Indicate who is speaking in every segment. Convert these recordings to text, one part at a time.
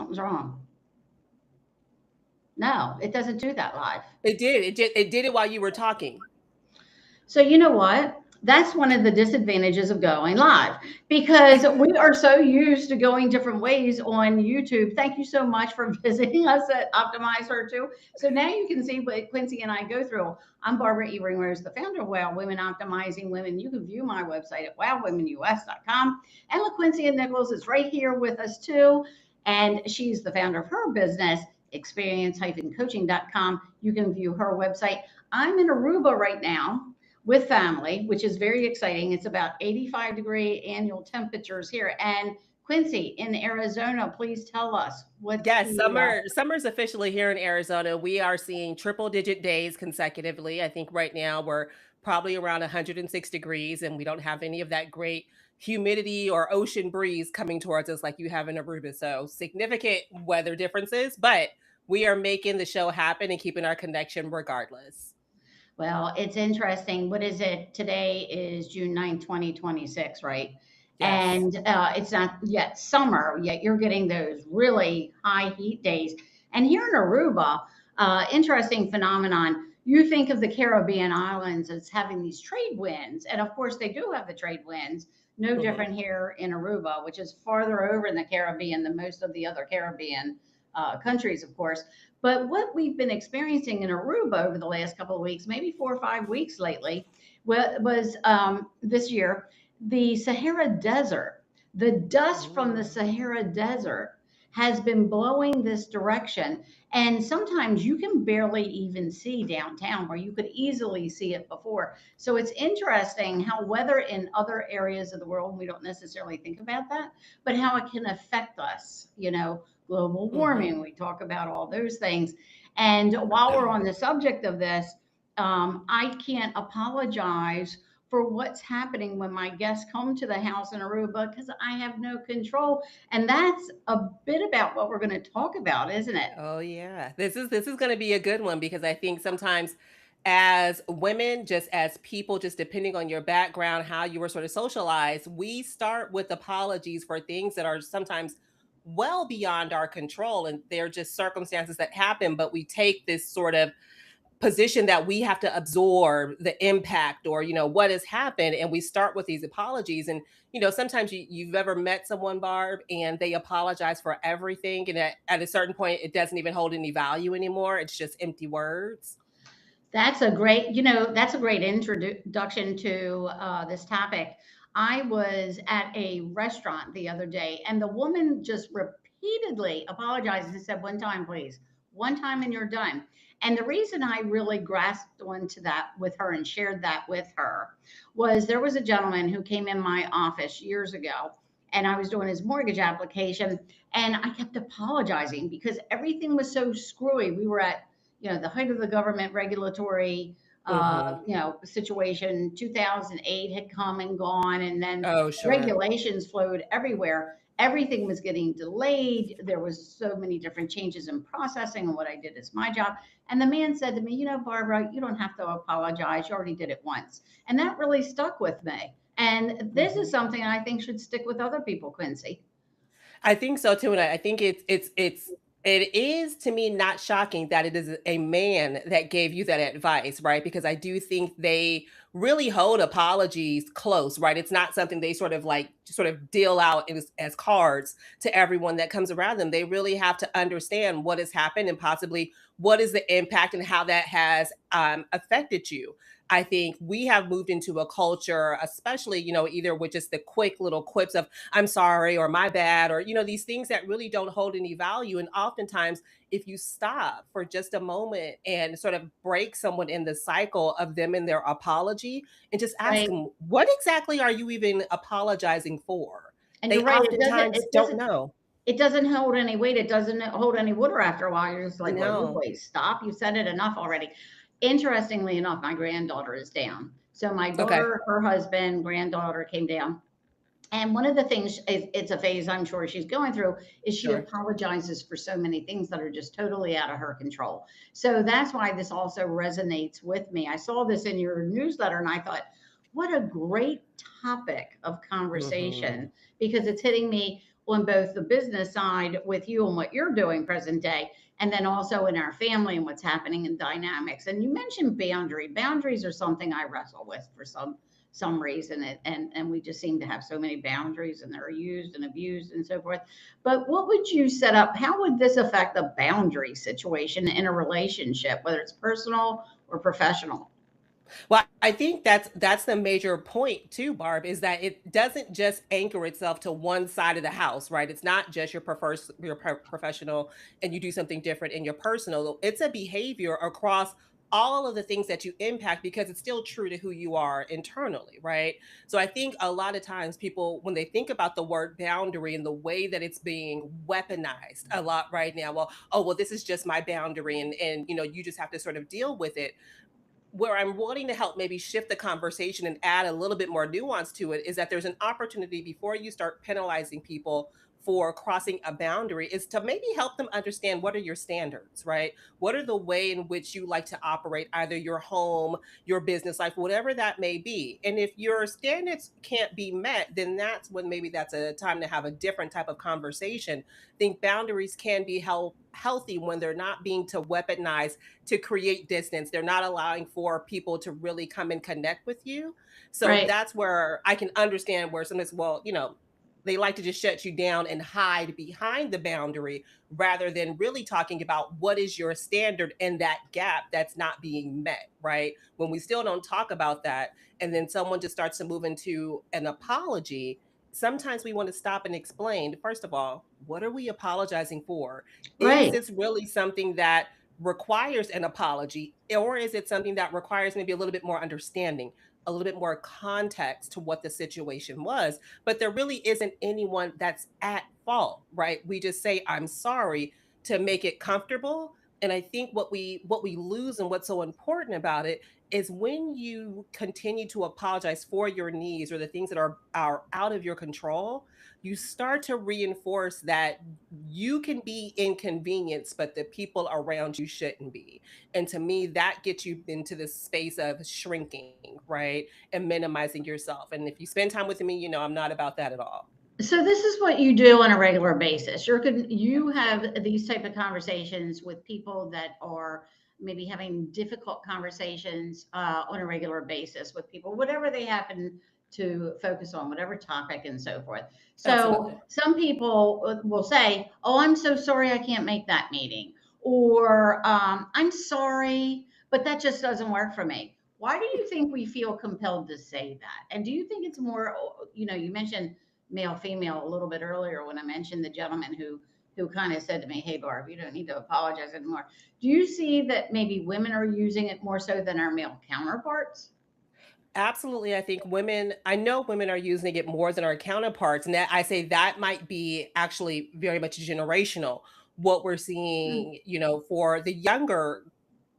Speaker 1: Something's wrong. No, it doesn't do that live.
Speaker 2: It did. It did it while you were talking.
Speaker 1: So you know what? That's one of the disadvantages of going live because we are so used to going different ways on YouTube. Thank you so much for visiting us at Optimize Her too. So now you can see what Quincy and I go through. I'm Barbara E. Ringrose, the founder of Wow Women Optimizing Women. You can view my website at wowwomenus.com. And LaQuincy and Nichols is right here with us too. And she's the founder of her business, experience-coaching.com. You can view her website. I'm in Aruba right now with family, which is very exciting. It's about 85-degree annual temperatures here. And Quincy in Arizona, please tell us what's
Speaker 2: Yes,
Speaker 1: the
Speaker 2: summer's officially here in Arizona. We are seeing triple digit days consecutively. I think right now we're probably around 106 degrees, and we don't have any of that great humidity or ocean breeze coming towards us like you have in Aruba. So significant weather differences, but we are making the show happen and keeping our connection regardless.
Speaker 1: well, it's interesting. What is it? Today is June 9th, 2026, right?
Speaker 2: Yes.
Speaker 1: And it's not yet summer, yet you're getting those really high heat days. And here in Aruba, interesting phenomenon. You think of the Caribbean islands as having these trade winds. And of course, they do have the trade winds, no
Speaker 2: Hmm.
Speaker 1: different here in Aruba, which is farther over in the Caribbean than most of the other Caribbean countries, of course. But what we've been experiencing in Aruba over the last couple of weeks, maybe 4 or 5 weeks lately, was this year the Sahara Desert. The dust from the
Speaker 2: Mm.
Speaker 1: Sahara Desert has been blowing this direction. And sometimes you can barely even see downtown where you could easily see it before. So it's interesting how weather in other areas of the world, we don't necessarily think about that, but how it can affect us, global
Speaker 2: Hmm.
Speaker 1: warming. We talk about all those things. And while we're on the subject of this, I can't apologize for what's happening when my guests come to the house in Aruba because I have no control. And that's a bit about what we're going to talk about, isn't it?
Speaker 2: Oh yeah. This is going to be a good one because I think sometimes as women, just as people, just depending on your background, how you were sort of socialized, we start with apologies for things that are sometimes well beyond our control, and they're just circumstances that happen, but we take this sort of position that we have to absorb the impact or what has happened, and we start with these apologies. And sometimes you've ever met someone, Barb, and they apologize for everything, and at a certain point it doesn't even hold any value anymore. It's just empty words.
Speaker 1: That's a great introduction to this topic. I was at a restaurant the other day, and the woman just repeatedly apologized and said, "One time, please, one time, and you're done." And the reason I really grasped onto that with her and shared that with her was there was a gentleman who came in my office years ago, and I was doing his mortgage application, and I kept apologizing because everything was so screwy. We were at the height of the government regulatory
Speaker 2: Hmm.
Speaker 1: situation. 2008 had come and gone, and then
Speaker 2: Oh, sure.
Speaker 1: regulations flowed everywhere. Everything was getting delayed. There was so many different changes in processing, and what I did is my job. And the man said to me, Barbara, you don't have to apologize, you already did it once. And that really stuck with me, and this is
Speaker 2: Hmm.
Speaker 1: something I think should stick with other people, Quincy.
Speaker 2: I think so too, and I think it is to me not shocking that it is a man that gave you that advice, right? Because I do think they really hold apologies close, right? It's not something they sort of deal out as cards to everyone that comes around them. They really have to understand what has happened and possibly what is the impact and how that has affected you. I think we have moved into a culture, especially, either with just the quick little quips of "I'm sorry" or "my bad," or these things that really don't hold any value. And oftentimes, if you stop for just a moment and sort of break someone in the cycle of them and their apology and just ask
Speaker 1: Right.
Speaker 2: them, "What exactly are you even apologizing for?"
Speaker 1: And
Speaker 2: They
Speaker 1: you're right, it doesn't
Speaker 2: oftentimes
Speaker 1: it
Speaker 2: don't
Speaker 1: doesn't
Speaker 2: know.
Speaker 1: it doesn't hold any weight. It doesn't hold any water after a while. You're just like, well, you
Speaker 2: No.
Speaker 1: boys stop. You said it enough already. Interestingly enough, my granddaughter is down. So my
Speaker 2: Okay.
Speaker 1: daughter, her husband, granddaughter came down. And one of the things, it's a phase I'm sure she's going through, is she
Speaker 2: Sure.
Speaker 1: apologizes for so many things that are just totally out of her control. So that's why this also resonates with me. I saw this in your newsletter and I thought, what a great topic of
Speaker 2: Hmm.
Speaker 1: conversation because it's hitting me on both the business side with you and what you're doing present day, and then also in our family and what's happening in dynamics. And you mentioned boundaries are something I wrestle with for some reason, and we just seem to have so many boundaries, and they're used and abused and so forth. But what would you set up? How would this affect the boundary situation in a relationship, whether it's personal or professional?
Speaker 2: Well, I think that's the major point too, Barb, is that it doesn't just anchor itself to one side of the house, right? It's not just professional and you do something different in your personal. It's a behavior across all of the things that you impact because it's still true to who you are internally, right? So I think a lot of times people when they think about the word boundary and the way that it's being weaponized a lot right now, well, oh well, this is just my boundary and you just have to sort of deal with it where I'm wanting to help maybe shift the conversation and add a little bit more nuance to it is that there's an opportunity before you start penalizing people for crossing a boundary is to maybe help them understand what are your standards, right? What are the way in which you like to operate either your home, your business life, whatever that may be. And if your standards can't be met, then that's when maybe that's a time to have a different type of conversation. I think boundaries can be healthy when they're not being to weaponize to create distance. They're not allowing for people to really come and connect with you. So
Speaker 1: Right.
Speaker 2: that's where I can understand where sometimes, well, they like to just shut you down and hide behind the boundary rather than really talking about what is your standard and that gap that's not being met, right? When we still don't talk about that, and then someone just starts to move into an apology, sometimes we want to stop and explain, first of all, what are we apologizing for? Is
Speaker 1: Right.
Speaker 2: this really something that requires an apology, or is it something that requires maybe a little bit more understanding, a little bit more context to what the situation was? But there really isn't anyone that's at fault, right? We just say I'm sorry to make it comfortable. And I think what we lose and what's so important about it is when you continue to apologize for your needs or the things that are out of your control, you start to reinforce that you can be inconvenienced, but the people around you shouldn't be. And to me, that gets you into this space of shrinking, right? And minimizing yourself. And if you spend time with me, I'm not about that at all.
Speaker 1: So this is what you do on a regular basis. You have these type of conversations with people that are maybe having difficult conversations on a regular basis with people, whatever they happen to focus on, whatever topic and so forth. So
Speaker 2: Absolutely.
Speaker 1: some people will say, "Oh, I'm so sorry I can't make that meeting," or "I'm sorry, but that just doesn't work for me." Why do you think we feel compelled to say that? And do you think it's more, you mentioned male female a little bit earlier when I mentioned the gentleman who kind of said to me, "Hey, Barb, you don't need to apologize anymore." Do you see that maybe women are using it more so than our male counterparts?
Speaker 2: Absolutely. I know women are using it more than our counterparts. And that I say that might be actually very much generational. What we're
Speaker 1: Mm.
Speaker 2: seeing, for the younger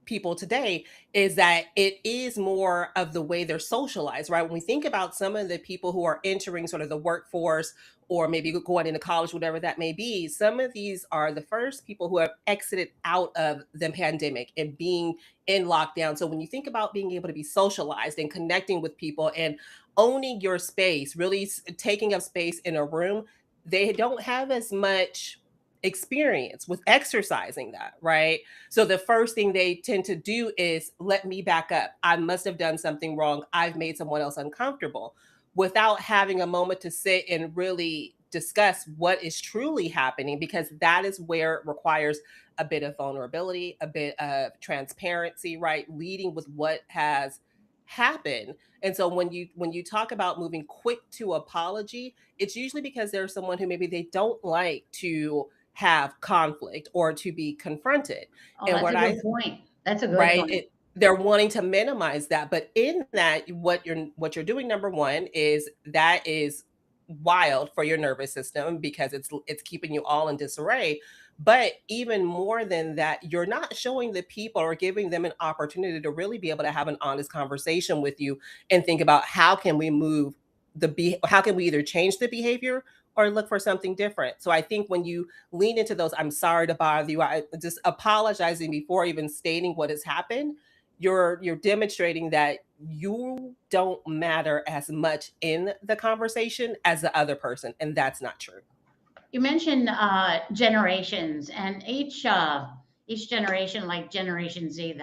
Speaker 2: people today is that it is more of the way they're socialized, right? When we think about some of the people who are entering sort of the workforce or maybe going into college, whatever that may be, some of these are the first people who have exited out of the pandemic and being in lockdown. So when you think about being able to be socialized and connecting with people and owning your space, really taking up space in a room, they don't have as much experience with exercising that, right? So the first thing they tend to do is let me back up. I must have done something wrong. I've made someone else uncomfortable without having a moment to sit and really discuss what is truly happening because that is where it requires a bit of vulnerability, a bit of transparency, right? Leading with what has happened. And so when you talk about moving quick to apology, it's usually because there's someone who maybe they don't like to have conflict or to be confronted.
Speaker 1: Oh,
Speaker 2: And
Speaker 1: that's
Speaker 2: what
Speaker 1: a good
Speaker 2: I
Speaker 1: point. That's a good
Speaker 2: right,
Speaker 1: point.
Speaker 2: they're wanting to minimize that, but in that what you're doing number 1 is that is wild for your nervous system because it's keeping you all in disarray. But even more than that, you're not showing the people or giving them an opportunity to really be able to have an honest conversation with you and think about how can we either change the behavior or look for something different. So I think when you lean into those, I'm sorry to bother you, I just apologizing before even stating what has happened, you're demonstrating that you don't matter as much in the conversation as the other person, and that's not true.
Speaker 1: You mentioned generations, and each generation, like Generation Z,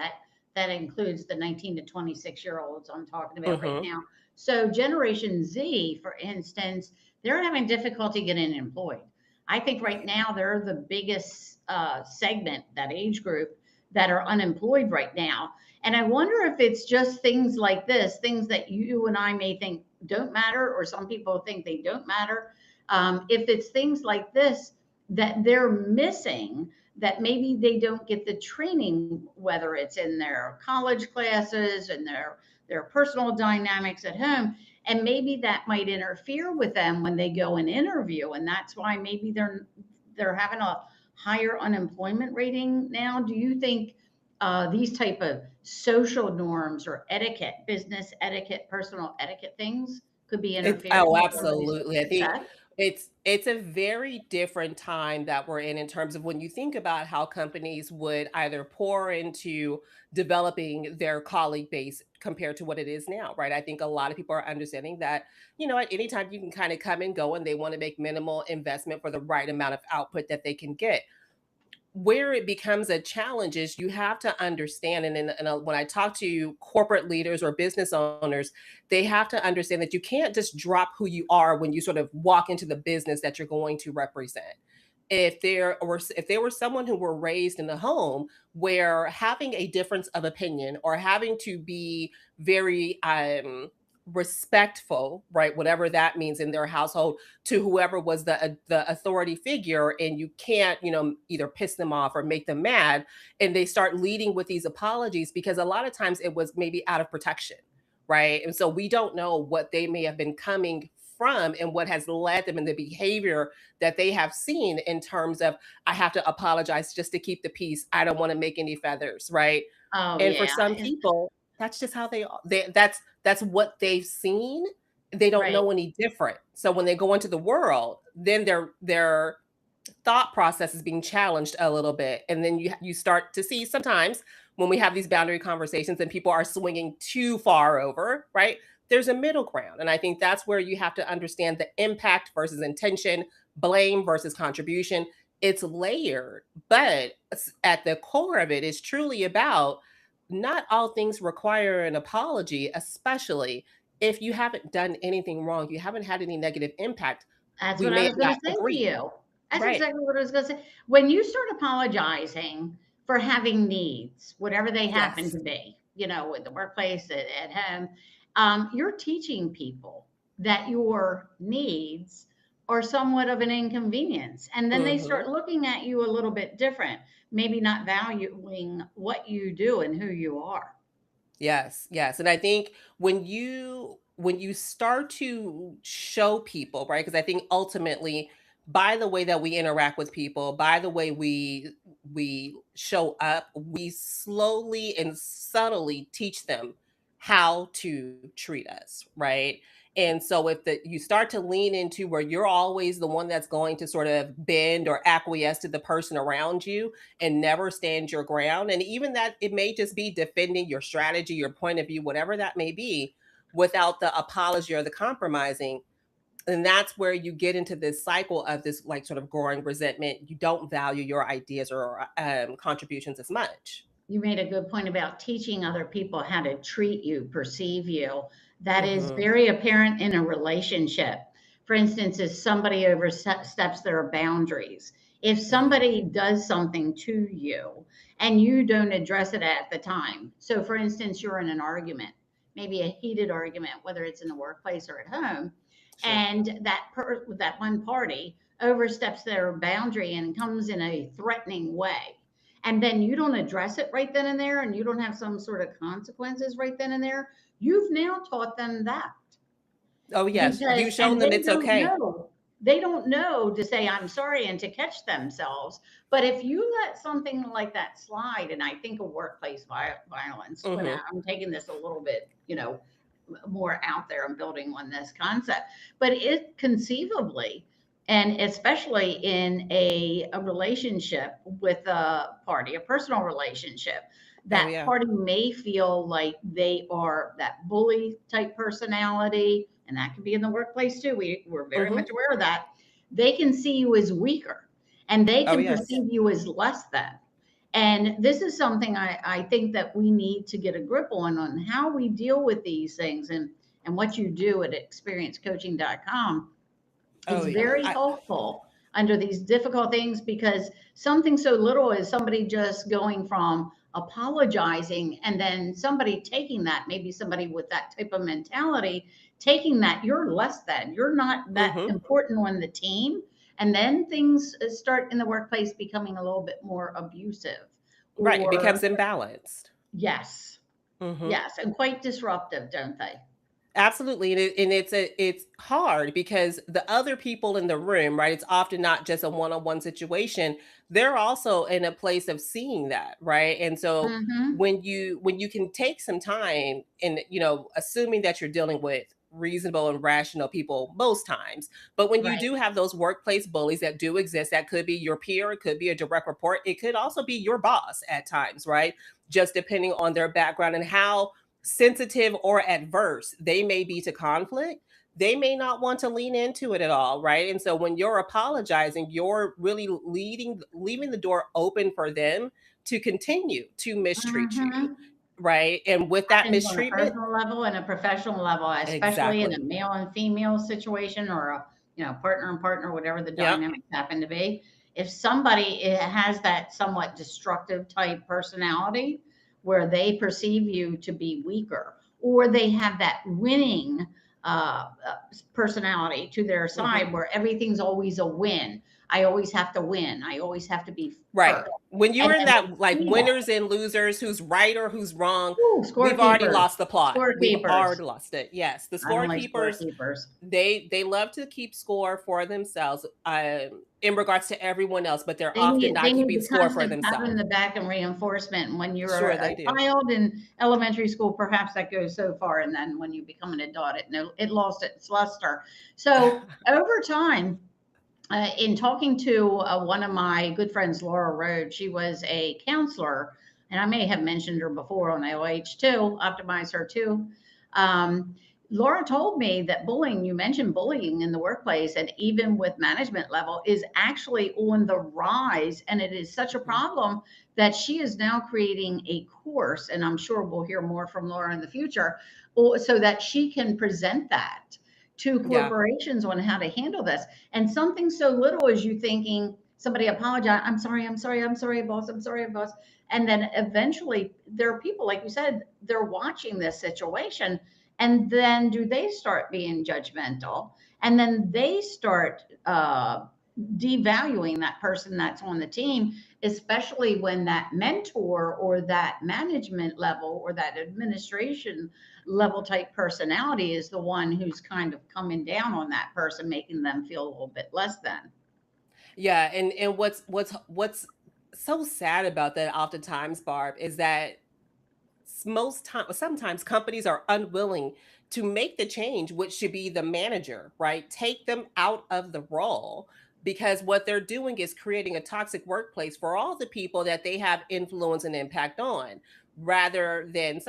Speaker 1: that includes the 19 to 26 year olds I'm talking about right
Speaker 2: Hmm.
Speaker 1: now. So Generation Z, for instance, they're having difficulty getting employed. I think right now they're the biggest segment, that age group, that are unemployed right now. And I wonder if it's just things like this, things that you and I may think don't matter, or some people think they don't matter, if it's things like this that they're missing, that maybe they don't get the training, whether it's in their college classes and their personal dynamics at home, and maybe that might interfere with them when they go and interview, and that's why maybe they're having a higher unemployment rating now. Do you think these type of social norms or etiquette, business etiquette, personal etiquette things could be interfering
Speaker 2: Oh,
Speaker 1: with somebody's
Speaker 2: absolutely. I think
Speaker 1: success?
Speaker 2: it's a very different time that we're in terms of when you think about how companies would either pour into developing their colleague base compared to what it is now, right? I think a lot of people are understanding that, at any time you can kind of come and go and they want to make minimal investment for the right amount of output that they can get. Where it becomes a challenge is you have to understand, when I talk to corporate leaders or business owners, they have to understand that you can't just drop who you are when you sort of walk into the business that you're going to represent. If there were someone who were raised in a home where having a difference of opinion or having to be very respectful, right, whatever that means in their household, to whoever was the authority figure, and you can't, either piss them off or make them mad, and they start leading with these apologies because a lot of times it was maybe out of protection, right? And so we don't know what they may have been coming from and what has led them in the behavior that they have seen in terms of, I have to apologize just to keep the peace, I don't want to make any feathers, right?
Speaker 1: Oh
Speaker 2: And for
Speaker 1: yeah,
Speaker 2: some people, that's just how they are. That's what they've seen. They don't
Speaker 1: right.
Speaker 2: know any different. So when they go into the world, then their thought process is being challenged a little bit, and then you start to see sometimes when we have these boundary conversations and people are swinging too far over, right? There's a middle ground, and I think that's where you have to understand the impact versus intention, blame versus contribution. It's layered, but at the core of it is truly about, not all things require an apology, especially if you haven't done anything wrong, you haven't had any negative impact.
Speaker 1: That's
Speaker 2: We
Speaker 1: what I
Speaker 2: may
Speaker 1: was
Speaker 2: have
Speaker 1: going
Speaker 2: not
Speaker 1: to say to
Speaker 2: agreed.
Speaker 1: you. That's
Speaker 2: Right.
Speaker 1: exactly what I was going to say. When you start apologizing for having needs, whatever they happen
Speaker 2: Yes.
Speaker 1: to be, with the workplace, at home, you're teaching people that your needs are somewhat of an inconvenience. And then they start
Speaker 2: Mhm.
Speaker 1: looking at you a little bit different, maybe not valuing what you do and who you are.
Speaker 2: Yes, yes, and I think when you start to show people, right? Because I think ultimately, by the way that we interact with people, by the way we show up, we slowly and subtly teach them how to treat us, right? And so if you start to lean into where you're always the one that's going to sort of bend or acquiesce to the person around you, and never stand your ground. And even that, it may just be defending your strategy, your point of view, whatever that may be, without the apology or the compromising. And that's where you get into this cycle of this, like, sort of growing resentment. You don't value your ideas or contributions as much.
Speaker 1: You made a good point about teaching other people how to treat you, perceive you. That is
Speaker 2: Hmm.
Speaker 1: very apparent in a relationship. For instance, if somebody oversteps their boundaries, if
Speaker 2: Hmm.
Speaker 1: somebody does something to you and you don't address it at the time. So, for instance, you're in an argument, maybe a heated argument, whether it's in the workplace or at home,
Speaker 2: Sure.
Speaker 1: and that one party oversteps their boundary and comes in a threatening way, and then you don't address it right then and there, and you don't have some sort of consequences right then and there, you've now taught them that.
Speaker 2: Oh yes,
Speaker 1: Because
Speaker 2: you shown
Speaker 1: and
Speaker 2: them
Speaker 1: they
Speaker 2: it's
Speaker 1: don't
Speaker 2: okay.
Speaker 1: know. They don't know to say I'm sorry and to catch themselves. But if you let something like that slide, and I think of workplace violence, when
Speaker 2: Hmm.
Speaker 1: I'm taking this a little bit, more out there, I'm building on this concept, but it conceivably, and especially in a relationship with a party, a personal relationship,
Speaker 2: Oh
Speaker 1: that
Speaker 2: yeah.
Speaker 1: party may feel like they are that bully type personality, and that can be in the workplace too. We're very
Speaker 2: Hmm.
Speaker 1: much aware of that. they can see you as weaker and they
Speaker 2: Oh
Speaker 1: can
Speaker 2: yes.
Speaker 1: perceive you as less than. And this is something I think that we need to get a grip on how we deal with these things. And what you do at experiencecoaching.com
Speaker 2: Oh
Speaker 1: is
Speaker 2: yeah.
Speaker 1: very helpful under these difficult things, because something so little as somebody just going from apologizing and then somebody taking that, maybe somebody with that type of mentality, taking that you're less than, you're not that
Speaker 2: Hmm.
Speaker 1: important on the team. And then things start in the workplace becoming a little bit more abusive
Speaker 2: Right. It
Speaker 1: or,
Speaker 2: becomes imbalanced.
Speaker 1: yes,
Speaker 2: Hmm.
Speaker 1: yes, and quite disruptive, don't they?
Speaker 2: Absolutely, and it's hard because the other people in the room, right? It's often not just a one-on-one situation. They're also in a place of seeing that, right? And so
Speaker 1: Mm-hmm.
Speaker 2: when you can take some time and assuming that you're dealing with reasonable and rational people most times, but when you
Speaker 1: Right.
Speaker 2: do have those workplace bullies that do exist, that could be your peer, it could be a direct report, it could also be your boss at times, right? Just depending on their background and how sensitive or adverse they may be to conflict, they may not want to lean into it at all, right? And so when you're apologizing, you're really leaving the door open for them to continue to mistreat you,
Speaker 1: Mm-hmm.
Speaker 2: right? And with that
Speaker 1: Happens on a
Speaker 2: mistreatment,
Speaker 1: personal level and a professional level, especially in a
Speaker 2: exactly.
Speaker 1: male and female situation, or a partner and partner, whatever the
Speaker 2: Yep.
Speaker 1: dynamics happen to be. If somebody has that somewhat destructive type personality, where they perceive you to be weaker, or they have that winning personality to their
Speaker 2: Hmm.
Speaker 1: side, where everything's always a win. I always have to win. I always have to be
Speaker 2: Right.
Speaker 1: first,
Speaker 2: When
Speaker 1: and
Speaker 2: you're in
Speaker 1: then they
Speaker 2: that like
Speaker 1: see that.
Speaker 2: winners and losers, who's right or who's wrong,
Speaker 1: Ooh,
Speaker 2: we've already
Speaker 1: scorekeepers,
Speaker 2: lost the plot. We've
Speaker 1: scorekeepers.
Speaker 2: already lost it. Yes, the
Speaker 1: I don't like
Speaker 2: scorekeepers,
Speaker 1: scorekeepers.
Speaker 2: they love to keep score for themselves, in regards to everyone else, but they're
Speaker 1: They
Speaker 2: often
Speaker 1: need
Speaker 2: not
Speaker 1: they need
Speaker 2: keeping
Speaker 1: the
Speaker 2: score for
Speaker 1: constant pat in
Speaker 2: themselves.
Speaker 1: the back and reinforcement. And when you're
Speaker 2: Sure,
Speaker 1: a
Speaker 2: they do.
Speaker 1: child in elementary school, perhaps that goes so far, and then when you become an adult, it lost its luster. So over time, in talking to one of my good friends, Laura Rhodes, she was a counselor, and I may have mentioned her before on AOH too, Optimize Her too. Um, Laura told me that bullying, you mentioned bullying in the workplace, and even with management level, is actually on the rise. And it is such a
Speaker 2: Mhm.
Speaker 1: problem that she is now creating a course, and I'm sure we'll hear more from Laura in the future, so that she can present that to
Speaker 2: Yeah.
Speaker 1: corporations on how to handle this. And something so little as you thinking, somebody apologize, I'm sorry, boss, I'm sorry, boss. And then eventually there are people, like you said, they're watching this situation. And then do they start being judgmental? And then they start devaluing that person that's on the team, especially when that mentor or that management level or that administration level type personality is the one who's kind of coming down on that person, making them feel a little bit less than.
Speaker 2: Yeah, and what's so sad about that oftentimes, Barb, is that most times sometimes companies are unwilling to make the change, which should be the manager, right? Take them out of the role, because what they're doing is creating a toxic workplace for all the people that they have influence and impact on, rather than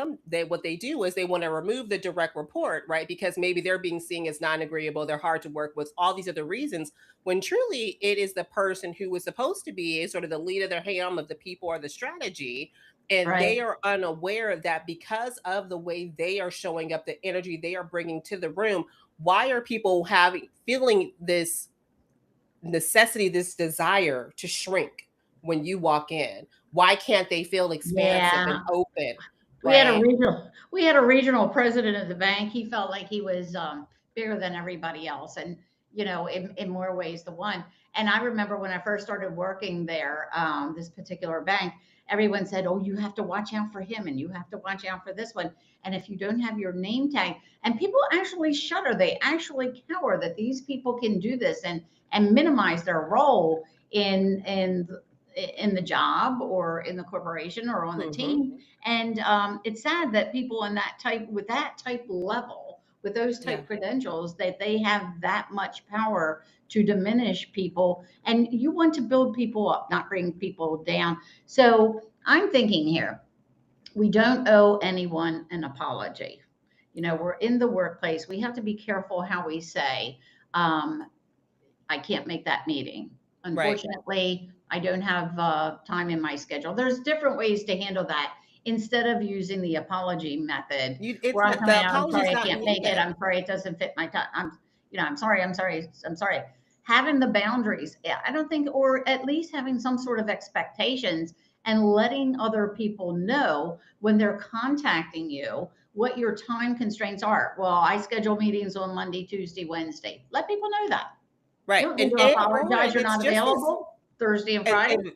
Speaker 2: what they do is they want to remove the direct report, right? Because maybe they're being seen as non-agreeable, they're hard to work with, all these other reasons, when truly it is the person who is supposed to be sort of the lead of the ham of the people or the strategy, and
Speaker 1: Right.
Speaker 2: they are unaware that because of the way they are showing up, the energy they are bringing to the room, why are people having feeling this necessity, this desire to shrink when you walk in? Why can't they feel expansive and
Speaker 1: Yeah.
Speaker 2: open,
Speaker 1: We had a
Speaker 2: right?
Speaker 1: regional president of the bank. He felt like he was bigger than everybody else, and in more ways the one. And I remember when I first started working there, this particular bank, everyone said, "Oh, you have to watch out for him, and you have to watch out for this one. And if you don't have your name tag," and people actually shudder, they actually cower that these people can do this and minimize their role in the job or in the corporation or on the
Speaker 2: Hmm.
Speaker 1: team. And it's sad that people in that type, with that type level, with those
Speaker 2: Yeah.
Speaker 1: type credentials, that they have that much power to diminish people. And you want to build people up, not bring people down. So I'm thinking here, we don't owe anyone an apology.
Speaker 2: Yeah.
Speaker 1: We're in the workplace. We have to be careful how we say, um, I can't make that meeting.
Speaker 2: Right.
Speaker 1: Unfortunately, I don't have time in my schedule. There's different ways to handle that instead of using the apology method
Speaker 2: It's
Speaker 1: where I'm
Speaker 2: not,
Speaker 1: coming
Speaker 2: the
Speaker 1: out, I'm
Speaker 2: apology
Speaker 1: sorry,
Speaker 2: is
Speaker 1: I
Speaker 2: not
Speaker 1: can't make it.
Speaker 2: needed.
Speaker 1: I'm sorry, it doesn't fit my time. I'm sorry, I'm sorry. Having the boundaries, yeah, I don't think, or at least having some sort of expectations and letting other people know when they're contacting you what your time constraints are. Well, I schedule meetings on Monday, Tuesday, Wednesday. Let people know that.
Speaker 2: Right.
Speaker 1: You don't need to
Speaker 2: Or
Speaker 1: apologize you're
Speaker 2: it's
Speaker 1: not
Speaker 2: just as,
Speaker 1: available Thursday and Friday.
Speaker 2: and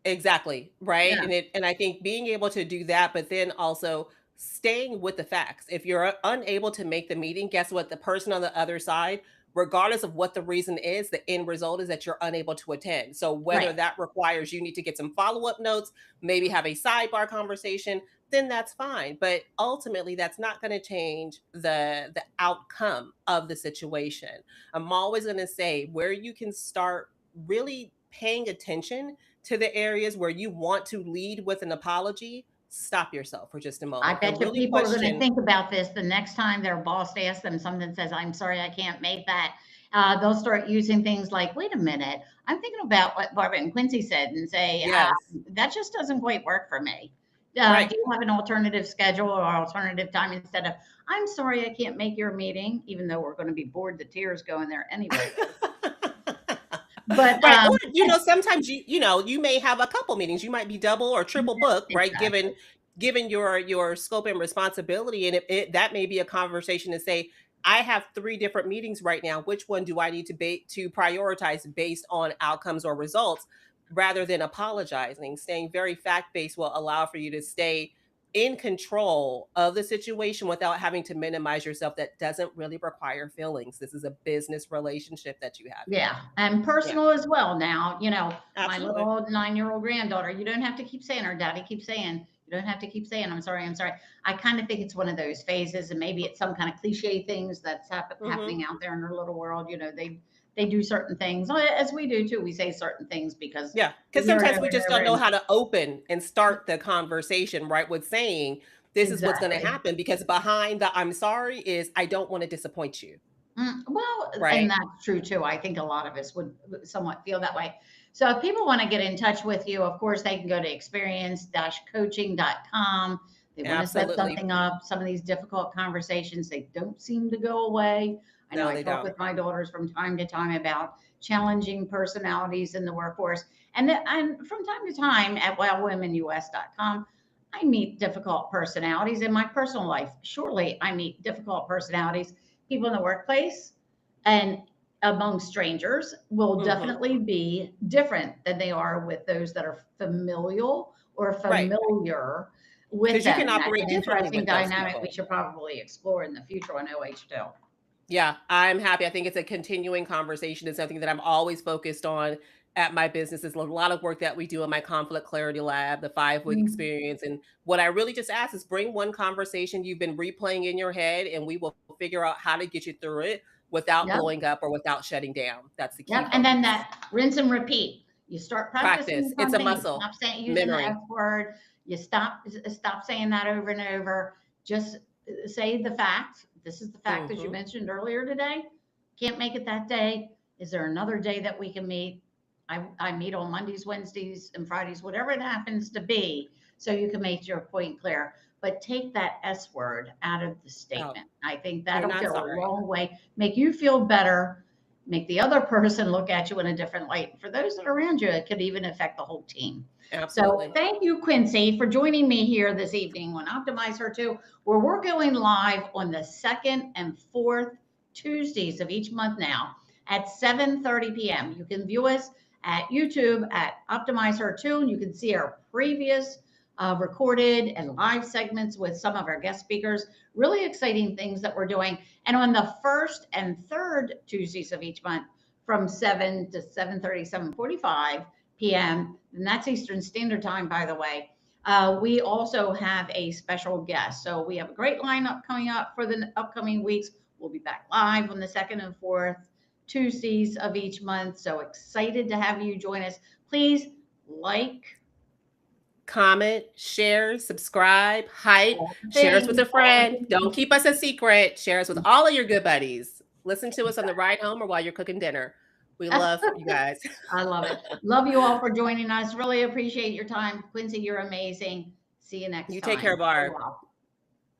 Speaker 2: exactly, right?
Speaker 1: Yeah,
Speaker 2: And I think being able to do that, but then also staying with the facts. If you're unable to make the meeting, guess what? The person on the other side, regardless of what the reason is, the end result is that you're unable to attend. So whether
Speaker 1: right.
Speaker 2: that requires you need to get some follow-up notes, maybe have a sidebar conversation, then that's fine. But ultimately that's not going to change the outcome of the situation. I'm always going to say where you can start really paying attention to the areas where you want to lead with an apology, stop yourself for just a
Speaker 1: I
Speaker 2: moment and
Speaker 1: bet you
Speaker 2: really
Speaker 1: people are going to
Speaker 2: question.
Speaker 1: think about this the next time their boss asks them something, says, I'm sorry, I can't make that. They'll start using things like, wait a minute, I'm thinking about what Barbara and Quincy said and say,
Speaker 2: Yes,
Speaker 1: that just doesn't quite work for me.
Speaker 2: right.
Speaker 1: Do you have an alternative schedule or alternative time instead of, I'm sorry, I can't make your meeting, even though we're going to be bored to tears going there anyway. But
Speaker 2: Right, or, sometimes you may have a couple meetings, you might be double or triple booked, right,
Speaker 1: exactly.
Speaker 2: given your scope and responsibility, and that may be a conversation to say, "I have 3 different meetings right now, which one do I need to prioritize based on outcomes or results?" Rather than apologizing, staying very fact-based will allow for you to stay in control of the situation without having to minimize yourself. That doesn't really require feelings. This is a business relationship that you have here.
Speaker 1: Yeah, and
Speaker 2: Yeah.
Speaker 1: personal as well now, my
Speaker 2: Absolutely.
Speaker 1: little 9-year-old granddaughter, you don't have to keep saying her daddy keeps saying, you don't have to keep saying, I'm sorry, I'm sorry. I kind of think it's one of those phases, and maybe it's some kind of cliche things that's
Speaker 2: Mhm.
Speaker 1: happening out there in her little world. They do certain things, as we do too. We say certain things because
Speaker 2: Yeah,
Speaker 1: we
Speaker 2: because
Speaker 1: hear it
Speaker 2: sometimes
Speaker 1: over
Speaker 2: we
Speaker 1: and
Speaker 2: just
Speaker 1: over,
Speaker 2: don't know
Speaker 1: and
Speaker 2: how to open and start the conversation, right, with saying, "This is what's gonna
Speaker 1: exactly.
Speaker 2: happen," because behind the "I'm sorry" is, "I don't wanna disappoint you,"
Speaker 1: Well, and
Speaker 2: right?
Speaker 1: that's true too. I think a lot of us would somewhat feel that way. So if people want to get in touch with you, of course, they can go to experience-coaching.com. They want to set
Speaker 2: Absolutely.
Speaker 1: something up. Some of these difficult conversations, they don't seem to go away. I know
Speaker 2: No,
Speaker 1: I
Speaker 2: they
Speaker 1: talk
Speaker 2: don't.
Speaker 1: with my daughters from time to time about challenging personalities in the workforce. And from time to time at wellwomenus.com, I meet difficult personalities in my personal life. Surely I meet difficult personalities. People in the workplace and among strangers will
Speaker 2: Mhm.
Speaker 1: definitely be different than they are with those that are familial or
Speaker 2: Right,
Speaker 1: familiar with
Speaker 2: because you
Speaker 1: them.
Speaker 2: can
Speaker 1: That's
Speaker 2: operate
Speaker 1: an
Speaker 2: differently
Speaker 1: interesting
Speaker 2: with those
Speaker 1: dynamic we
Speaker 2: people.
Speaker 1: should probably explore in the future on OH2.
Speaker 2: Yeah, I'm happy. I think it's a continuing conversation. It's something that I'm always focused on at my business. Is a lot of work that we do in my conflict clarity lab, the 5 week
Speaker 1: Mm,
Speaker 2: experience. And what I really just ask is bring one conversation you've been replaying in your head, and we will figure out how to get you through it without
Speaker 1: yep.
Speaker 2: blowing up or without shutting down. That's the key
Speaker 1: Yep. And then
Speaker 2: focus.
Speaker 1: that rinse and repeat. You start practicing
Speaker 2: Practice. It's a
Speaker 1: something, you
Speaker 2: muscle.
Speaker 1: stop saying using the F
Speaker 2: Memory.
Speaker 1: word, you stop saying that over and over. Just say the fact. This is the fact, as you
Speaker 2: Hmm.
Speaker 1: mentioned earlier today. Can't make it that day. Is there another day that we can meet? I meet on Mondays, Wednesdays, and Fridays, whatever it happens to be, so you can make your point clear. But take that S word out of the
Speaker 2: Oh,
Speaker 1: statement. I think
Speaker 2: you're
Speaker 1: that'll
Speaker 2: not
Speaker 1: go a
Speaker 2: sorry.
Speaker 1: long way, make you feel better, make the other person look at you in a different light. For those that are around you, it could even affect the whole team. So
Speaker 2: Absolutely.
Speaker 1: thank you, Quincy, for joining me here this evening on Optimize Her Too, where we're going live on the second and fourth Tuesdays of each month now at 7:30 p.m. You can view us at YouTube at Optimize Her Too, and you can see our previous recorded and live segments with some of our guest speakers. Really exciting things that we're doing. And on the first and third Tuesdays of each month from 7 to 7:30, 7:45 p.m., and that's Eastern Standard Time, by the way. We also have a special guest. So we have a great lineup coming up for the upcoming weeks. We'll be back live on the second and fourth Tuesdays of each month. So excited to have you join us. Please like
Speaker 2: Comment, share, subscribe, hype,
Speaker 1: all the
Speaker 2: share us with
Speaker 1: things,
Speaker 2: a
Speaker 1: all the
Speaker 2: friend. Don't
Speaker 1: things.
Speaker 2: keep us a secret. Share us with all of your good buddies. Listen to us on the ride home or while you're cooking dinner. We love you guys.
Speaker 1: I love it. Love you all for joining us. Really appreciate your time. Quincy, you're amazing. See you next
Speaker 2: You take care,
Speaker 1: time. Be
Speaker 2: Barb.
Speaker 1: well.